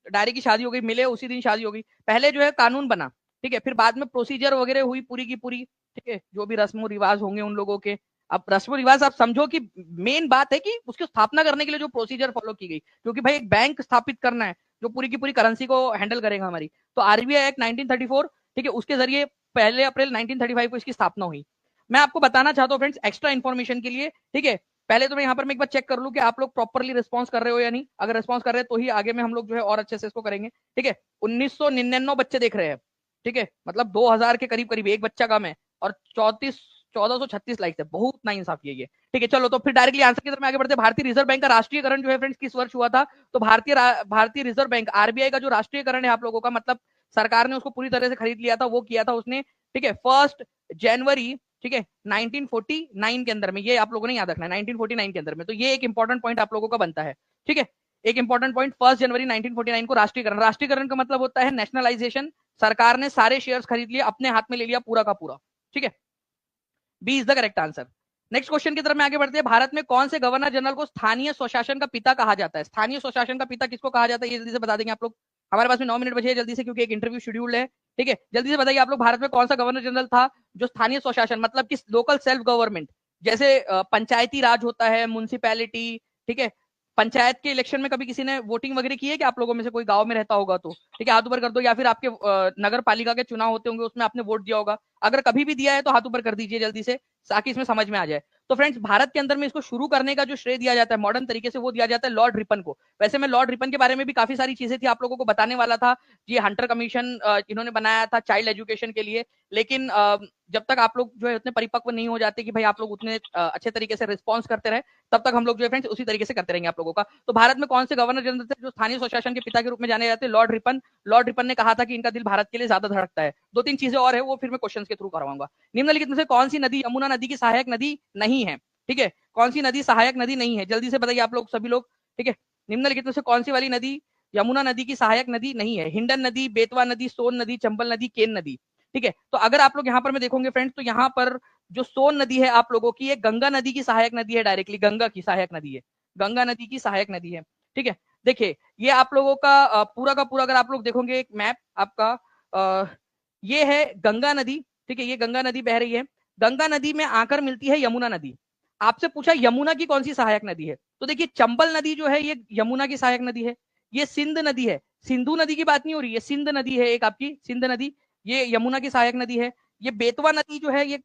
डायरेक्ट की शादी हो गई, मिले उसी दिन शादी हो गई। पहले जो है कानून बना, ठीक है, फिर बाद में प्रोसीजर वगैरह हुई पूरी की पूरी। ठीक है, जो भी रस्म रिवाज होंगे उन लोगों के। अब रस्म रिवाज आप समझो कि मेन बात है कि उसकी स्थापना करने के लिए जो प्रोसीजर फॉलो की गई, क्योंकि भाई एक बैंक स्थापित करना है जो पूरी की पूरी करेंसी को हैंडल करेगा हमारी, तो आरबीआई एक्ट 1934, ठीक है, उसके जरिए 1 अप्रैल 1935 को इसकी स्थापना हुई। मैं आपको बताना चाहता हूँ फ्रेंड्स एक्स्ट्रा इन्फॉर्मेशन के लिए, ठीक है, पहले तो मैं यहाँ पर मैं एक बार चेक कर लूं कि आप लोग प्रॉपरली रिस्पॉन्स कर रहे हो या नहीं। अगर रिस्पॉन्स कर रहे हैं तो ही आगे में हम लोग जो है और अच्छे से इसको करेंगे। ठीक है, 1999 बच्चे देख रहे हैं, ठीक है, मतलब 2000 के करीब करीब, एक बच्चा कम है, और 1436 लाइक्स है, बहुत ना इंसाफी है ये। ठीक है, चलो तो फिर डायरेक्टली आंसर की तरफ आगे बढ़ते हैं। भारतीय रिजर्व बैंक का राष्ट्रीयकरण जो है फ्रेंड्स किस वर्ष हुआ था? तो भारतीय रिजर्व बैंक, आरबीआई का जो राष्ट्रीयकरण है आप लोगों का, मतलब सरकार ने उसको पूरी तरह से खरीद लिया था, वो किया था उसने, ठीक है, 1 जनवरी, ठीक है, 1949 के अंदर में। ये आप लोगों ने याद रखना है, 1949 के अंदर में। तो ये एक इंपॉर्टेंट पॉइंट आप लोगों का बनता है। ठीक है, एक इंपॉर्टेंट पॉइंट, 1 जनवरी 1949 को राष्ट्रीयकरण। राष्ट्रीयकरण का मतलब होता है नेशनलाइजेशन, सरकार ने सारे शेयर्स खरीद लिए, अपने हाथ में ले लिया पूरा का पूरा। ठीक है, B is the correct answer. Next question की तरफ में आगे बढ़ते हैं। भारत में कौन से गवर्नर जनरल को स्थानीय स्वशासन का पिता कहा जाता है? स्थानीय स्वशासन का पिता किसको कहा जाता है, ये जल्दी से बता देंगे आप लोग। हमारे पास में 9 मिनट बचे हैं, जल्दी से, क्योंकि एक इंटरव्यू शेड्यूल है। ठीक है, जल्दी से बताइए आप लोग, भारत में कौन सा गवर्नर जनरल था जो स्थानीय स्वशासन मतलब कि लोकल सेल्फ गवर्नमेंट, जैसे पंचायती राज होता है, म्युनिसिपैलिटी, ठीक है, पंचायत के इलेक्शन में कभी किसी ने वोटिंग वगैरह की है कि आप लोगों में से कोई गांव में रहता होगा तो ठीक है हाथ ऊपर कर दो, या फिर आपके नगर पालिका के चुनाव होते होंगे उसमें आपने वोट दिया होगा, अगर कभी भी दिया है तो हाथ ऊपर कर दीजिए जल्दी से ताकि इसमें समझ में आ जाए। तो फ्रेंड्स, भारत के अंदर में इसको शुरू करने का जो श्रेय दिया जाता है मॉडर्न तरीके से वो दिया जाता है लॉर्ड रिपन को। वैसे मैं लॉर्ड रिपन के बारे में भी काफी सारी चीजें थी आप लोगों को बताने वाला था, ये हंटर कमीशन इन्होंने बनाया था चाइल्ड एजुकेशन के लिए, लेकिन जब तक आप लोग जो है उतने परिपक्व नहीं हो जाते कि भाई आप लोग उतने अच्छे तरीके से रिस्पॉन्स करते रहे, तब तक हम लोग जो है फ्रेंड्स उसी तरीके से करते रहेंगे आप लोगों का। तो भारत में कौन से गवर्नर जनरल थे जो स्थानीय स्वशासन के पिता के रूप में जाने जाते हैं? Lord Ripon. लॉर्ड रिपन ने कहा था कि इनका दिल भारत के लिए ज्यादा धड़कता है। दो तीन चीजें और है वो फिर मैं क्वेश्चन के थ्रू करवाऊंगा। निम्नलिखित में से कौन सी नदी यमुना नदी की सहायक नदी नहीं है? ठीक है, कौन सी नदी सहायक नदी नहीं है, जल्दी से बताइए आप लोग सभी लोग। ठीक है, निम्नलिखित में से कौन सी वाली नदी यमुना नदी की सहायक नदी नहीं है? हिंडन नदी, बेतवा नदी, सोन नदी, चंबल नदी, केन नदी। ठीक है, तो अगर आप लोग यहाँ पर में देखोगे फ्रेंड्स, तो यहाँ पर जो सोन नदी है आप लोगों की, ये गंगा नदी की सहायक नदी है, डायरेक्टली गंगा की सहायक नदी है, गंगा नदी की सहायक नदी है। ठीक है, देखिए ये आप लोगों का पूरा का पूरा अगर आप लोग देखोगे एक मैप आपका, ये है गंगा नदी। ठीक है, ये गंगा नदी बह रही है, गंगा नदी में आकर मिलती है यमुना नदी। आपसे पूछा यमुना की कौन सी सहायक नदी है, तो देखिए चंबल नदी जो है ये यमुना की सहायक नदी है, ये सिंध नदी है, सिंधु नदी की बात नहीं हो रही है, सिंध नदी है एक आपकी, सिंध नदी, ये यमुना की सहायक नदी है। ये बेतवा नदी जो है ये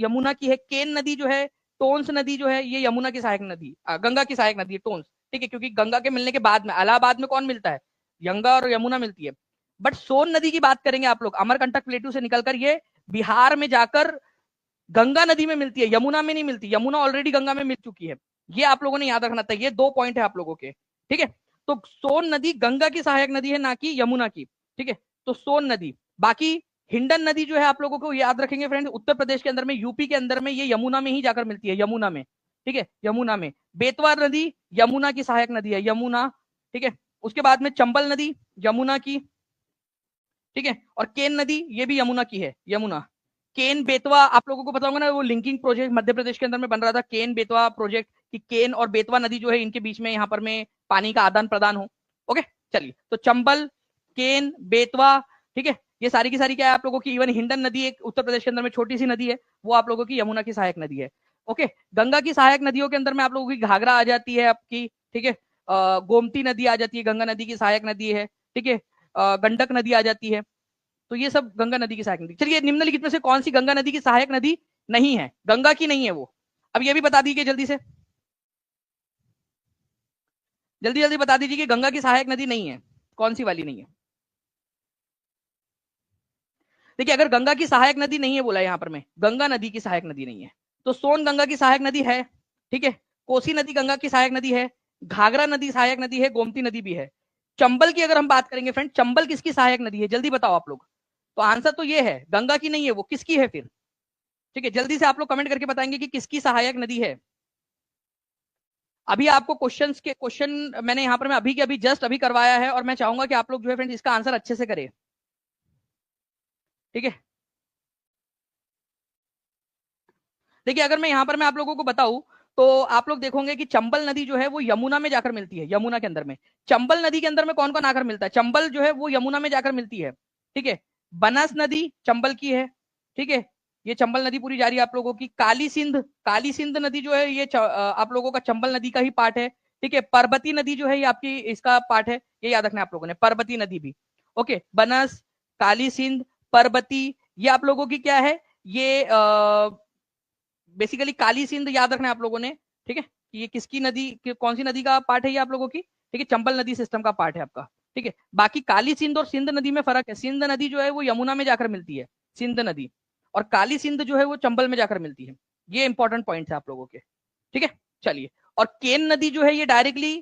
यमुना की है। केन नदी जो है, टोन्स नदी जो है, ये यमुना की सहायक नदी, गंगा की सहायक नदी है टोन्स। ठीक है, क्योंकि गंगा के मिलने के बाद में इलाहाबाद में कौन मिलता है? गंगा और यमुना मिलती है। बट सोन नदी की बात करेंगे आप लोग, अमरकंटक प्लेटू से निकलकर ये बिहार में जाकर गंगा नदी में मिलती है, यमुना में नहीं मिलती, यमुना ऑलरेडी गंगा में मिल चुकी है। ये आप लोगों ने याद रखना था, ये 2 पॉइंट है आप लोगों के। ठीक है, तो सोन नदी गंगा की सहायक नदी है, ना कि यमुना की। ठीक है, तो सोन नदी। बाकी हिंडन नदी जो है आप लोगों को याद रखेंगे फ्रेंड, उत्तर प्रदेश के अंदर में, यूपी के अंदर में, ये यमुना में ही जाकर मिलती है, यमुना में। ठीक है, यमुना में। बेतवा नदी यमुना की सहायक नदी है, यमुना। ठीक है, उसके बाद में चंबल नदी यमुना की। ठीक है, और केन नदी ये भी यमुना की है, यमुना। केन बेतवा आप लोगों को पता होगा ना, वो लिंकिंग प्रोजेक्ट मध्य प्रदेश के अंदर में बन रहा था, केन बेतवा प्रोजेक्ट, कि केन और बेतवा नदी जो है इनके बीच में यहाँ पर में पानी का आदान प्रदान हो। ओके, चलिए, तो चंबल, केन, बेतवा, ठीक है, ये सारी की सारी क्या है आप लोगों की। इवन हिंडन नदी एक उत्तर प्रदेश के अंदर में छोटी सी नदी है, वो आप लोगों की यमुना की सहायक नदी है। ओके, गंगा की सहायक नदियों के अंदर में आप लोगों की घाघरा आ जाती है आपकी। ठीक है, गोमती नदी आ जाती है, गंगा नदी की सहायक नदी है। ठीक है, गंडक नदी आ जाती है। तो ये सब गंगा नदी की सहायक नदी। चलिए, निम्नलिखित में से कौन सी गंगा नदी की सहायक नदी नहीं है? गंगा की नहीं है वो। अब ये भी बता दीजिए जल्दी से, जल्दी जल्दी बता दीजिए कि गंगा की सहायक नदी नहीं है, कौन सी वाली नहीं है? देखिए, अगर गंगा की सहायक नदी नहीं है बोला यहां पर, मैं गंगा नदी की सहायक नदी नहीं है, तो सोन गंगा की सहायक नदी है। ठीक है, कोसी नदी गंगा की सहायक नदी है, घाघरा नदी सहायक नदी है, गोमती नदी भी है। चंबल की अगर हम बात करेंगे फ्रेंड, चंबल किसकी सहायक नदी है, जल्दी बताओ आप लोग। तो आंसर तो ये है, गंगा की नहीं है वो, किसकी है फिर? ठीक है, जल्दी से आप लोग कमेंट करके बताएंगे कि किसकी सहायक नदी है। अभी आपको क्वेश्चन मैंने यहाँ पर मैं अभी के अभी जस्ट अभी करवाया है, और मैं चाहूंगा कि आप लोग जो है फ्रेंड्स इसका आंसर अच्छे से करें। ठीक है, देखिए अगर मैं यहाँ पर मैं आप लोगों को बताऊं, तो आप लोग देखोगे कि चंबल नदी जो है वो यमुना में जाकर मिलती है, यमुना के अंदर में। चंबल नदी के अंदर में कौन कौन आकर मिलता है? चंबल जो है वो यमुना में जाकर मिलती है। ठीक है, बनास नदी चंबल की है। ठीक है, ये चंबल नदी पूरी जा रही है आप लोगों की। काली सिंध नदी जो है ये आप लोगों का चंबल नदी का ही पार्ट है। ठीक है, परबती नदी जो है ये आपकी इसका पार्ट है, ये याद रखना आप लोगों ने, परबती नदी भी। ओके, बनस, काली सिंध, परबती, ये आप लोगों की क्या है, ये बेसिकली काली सिंध याद रखना है आप लोगों ने। ठीक है, कि ये किसकी नदी, कौन सी नदी का पार्ट है ये आप लोगों की? ठीक है, चंबल नदी सिस्टम का पार्ट है आपका। ठीक है, बाकी काली सिंध और सिंध नदी में फर्क है, सिंध नदी जो है वो यमुना में जाकर मिलती है, सिंध नदी, और काली सिंध जो है वो चंबल में जाकर मिलती है। ये इंपॉर्टेंट पॉइंट है आप लोगों के। ठीक है, चलिए, और केन नदी जो है ये डायरेक्टली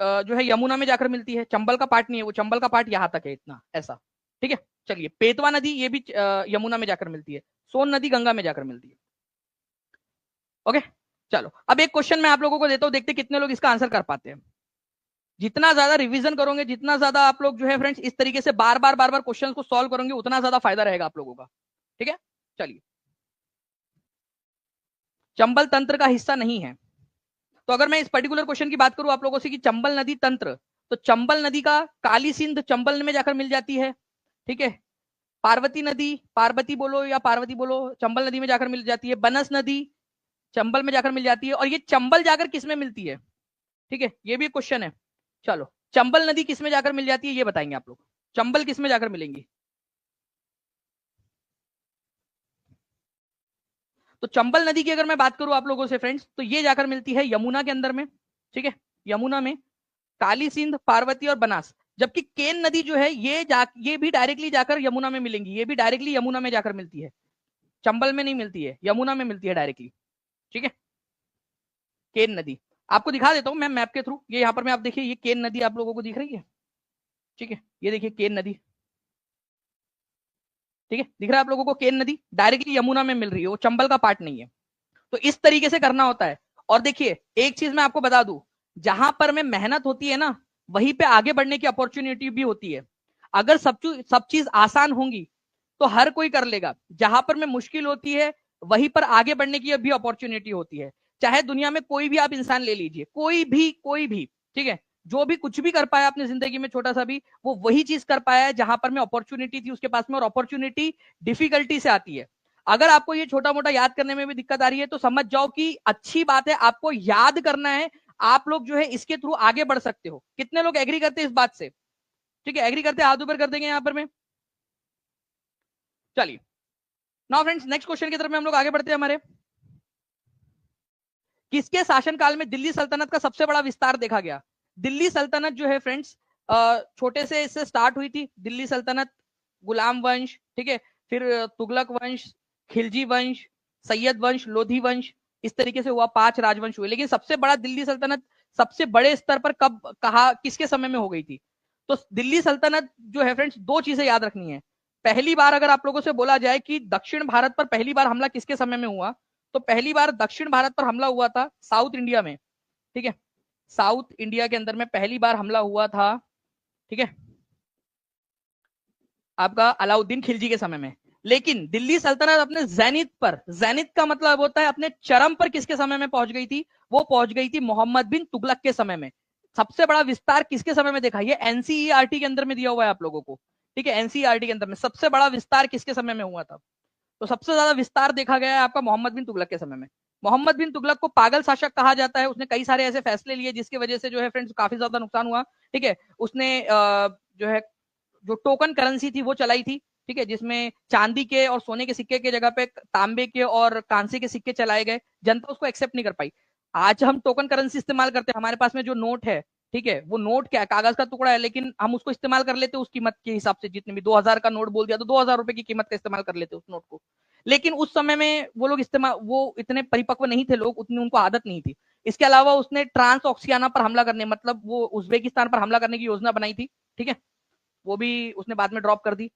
जो है यमुना में जाकर मिलती है, चंबल का पार्ट नहीं है वो, चंबल का पार्ट यहां तक है इतना, ऐसा। ठीक है, चलिए, बेतवा नदी ये भी यमुना में जाकर मिलती है, सोन नदी गंगा में जाकर मिलती है। ओके, चलो, अब एक क्वेश्चन मैं आप लोगों को देता हूं, देखते कितने लोग इसका आंसर कर पाते हैं। जितना ज्यादा रिवीजन करोगे, जितना ज्यादा आप लोग जो है फ्रेंड्स इस तरीके से बार बार क्वेश्चंस को सॉल्व करोगे, उतना ज्यादा फायदा रहेगा आप लोगों का। ठीक है, चलिए, चंबल तंत्र का हिस्सा नहीं है। तो अगर मैं इस पर्टिकुलर क्वेश्चन की बात करूं आप लोगों से कि चंबल नदी तंत्र, तो चंबल नदी का काली सिंध चंबल में जाकर मिल जाती है। ठीक है, पार्वती नदी, पार्वती बोलो या पार्वती बोलो, चंबल नदी में जाकर मिल जाती है। बनस नदी चंबल में जाकर मिल जाती है। और ये चंबल जाकर किस में मिलती है, ठीक है, ये भी क्वेश्चन है। चलो, चंबल नदी किस में जाकर मिल जाती है ये बताएंगे आप लोग, चंबल किस में जाकर मिलेंगी। तो चंबल नदी की अगर मैं बात करूं आप लोगों से फ्रेंड्स, तो ये जाकर मिलती है यमुना के अंदर में, ठीक है, यमुना में, काली सिंध, पार्वती और बनास। जबकि केन नदी जो है ये भी डायरेक्टली जाकर यमुना में मिलेंगी, ये भी डायरेक्टली यमुना में जाकर मिलती है, चंबल में नहीं मिलती है, यमुना में मिलती है डायरेक्टली, ठीक है। केन नदी आपको दिखा देता हूं मैं मैप के थ्रू, ये यहाँ पर मैं आप देखिए, ये केन नदी आप लोगों को दिख रही है, ठीक है, ये देखिए केन नदी, ठीक है, दिख रहा है आप लोगों को, केन नदी डायरेक्टली यमुना में मिल रही है, वो चंबल का पार्ट नहीं है। तो इस तरीके से करना होता है। और देखिए एक चीज मैं आपको बता दूं, जहां पर में मेहनत होती है ना, वहीं पे आगे बढ़ने की अपॉर्चुनिटी भी होती है। अगर सब चीज आसान होंगी तो हर कोई कर लेगा, जहां पर में मुश्किल होती है वहीं पर आगे बढ़ने की भी अपॉर्चुनिटी होती है। चाहे दुनिया में कोई भी आप इंसान ले लीजिए, कोई भी, ठीक है, जो भी कुछ भी कर पाया अपनी जिंदगी में छोटा सा भी, वो वही चीज कर पाया है जहां पर में अपॉर्चुनिटी थी उसके पास में, और अपॉर्चुनिटी डिफिकल्टी से आती है। अगर आपको ये छोटा मोटा याद करने में भी दिक्कत आ रही है तो समझ जाओ कि अच्छी बात है, आपको याद करना है, आप लोग जो है इसके थ्रू आगे बढ़ सकते हो। कितने लोग एग्री करते हैं इस बात से, ठीक है, एग्री करते हैं, हाथ ऊपर कर देंगे यहां पर में। चलिए नाउ फ्रेंड्स, नेक्स्ट क्वेश्चन की तरफ में हम लोग आगे बढ़ते हैं हमारे। किसके शासनकाल में दिल्ली सल्तनत का सबसे बड़ा विस्तार देखा गया। दिल्ली सल्तनत जो है फ्रेंड्स, छोटे से इससे स्टार्ट हुई थी दिल्ली सल्तनत, गुलाम वंश, ठीक है, फिर तुगलक वंश, खिलजी वंश, सैयद वंश, लोधी वंश, इस तरीके से हुआ, 5 राजवंश हुए। लेकिन सबसे बड़ा दिल्ली सल्तनत सबसे बड़े स्तर पर कब कहा किसके समय में हो गई थी। तो दिल्ली सल्तनत जो है फ्रेंड्स, दो चीजें याद रखनी है। पहली बार अगर आप लोगों से बोला जाए कि दक्षिण भारत पर पहली बार हमला किसके समय में हुआ, तो पहली बार दक्षिण भारत पर हमला हुआ था साउथ इंडिया में, ठीक है, साउथ इंडिया के अंदर में पहली बार हमला हुआ था, ठीक है, आपका अलाउद्दीन खिलजी के समय में। लेकिन दिल्ली सल्तनत अपने जैनित पर, जैनित का मतलब होता है अपने चरम पर, किसके समय में पहुंच गई थी, वो पहुंच गई थी मोहम्मद बिन तुगलक के समय में। सबसे बड़ा विस्तार किसके समय में देखा, ये एनसीईआरटी के अंदर में दिया हुआ है आप लोगों को, ठीक है, एनसीईआरटी के अंदर में सबसे बड़ा विस्तार किसके समय में हुआ था। तो सबसे ज्यादा विस्तार देखा गया है आपका मोहम्मद बिन तुगलक के समय में। मोहम्मद बिन तुगलक को पागल शासक कहा जाता है, उसने कई सारे ऐसे फैसले लिए जिसकी वजह से जो है फ्रेंड्स काफी ज्यादा नुकसान हुआ, ठीक है। उसने जो है जो टोकन करेंसी थी वो चलाई थी, ठीक है, जिसमें चांदी के और सोने के सिक्के के जगह पे तांबे के और कांसे के सिक्के चलाए गए। जनता उसको एक्सेप्ट नहीं कर पाई। आज हम टोकन करेंसी इस्तेमाल करते हैं, हमारे पास में जो नोट है, ठीक है, वो नोट क्या है, कागज का टुकड़ा है, लेकिन हम उसको इस्तेमाल कर लेते उस कीमत के हिसाब से, जितने भी 2000 का नोट बोल दिया तो 2000 रुपए की कीमत का इस्तेमाल कर लेते उस नोट को। लेकिन उस समय में वो लोग इस्तेमाल, वो इतने परिपक्व नहीं थे लोग, उतनी उनको आदत नहीं थी। इसके अलावा उसने ट्रांस ऑक्सियाना पर हमला करने, मतलब वो उज्बेकिस्तान पर हमला करने की योजना बनाई थी, ठीक है, वो भी उसने बाद में ड्रॉप कर दी।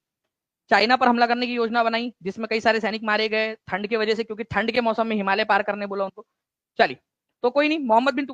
चाइना पर हमला करने की योजना बनाई जिसमें कई सारे सैनिक मारे गए ठंड की वजह से, क्योंकि ठंड के मौसम में हिमालय पार करने बोला उनको। चलिए, तो कोई नहीं, मोहम्मद बिन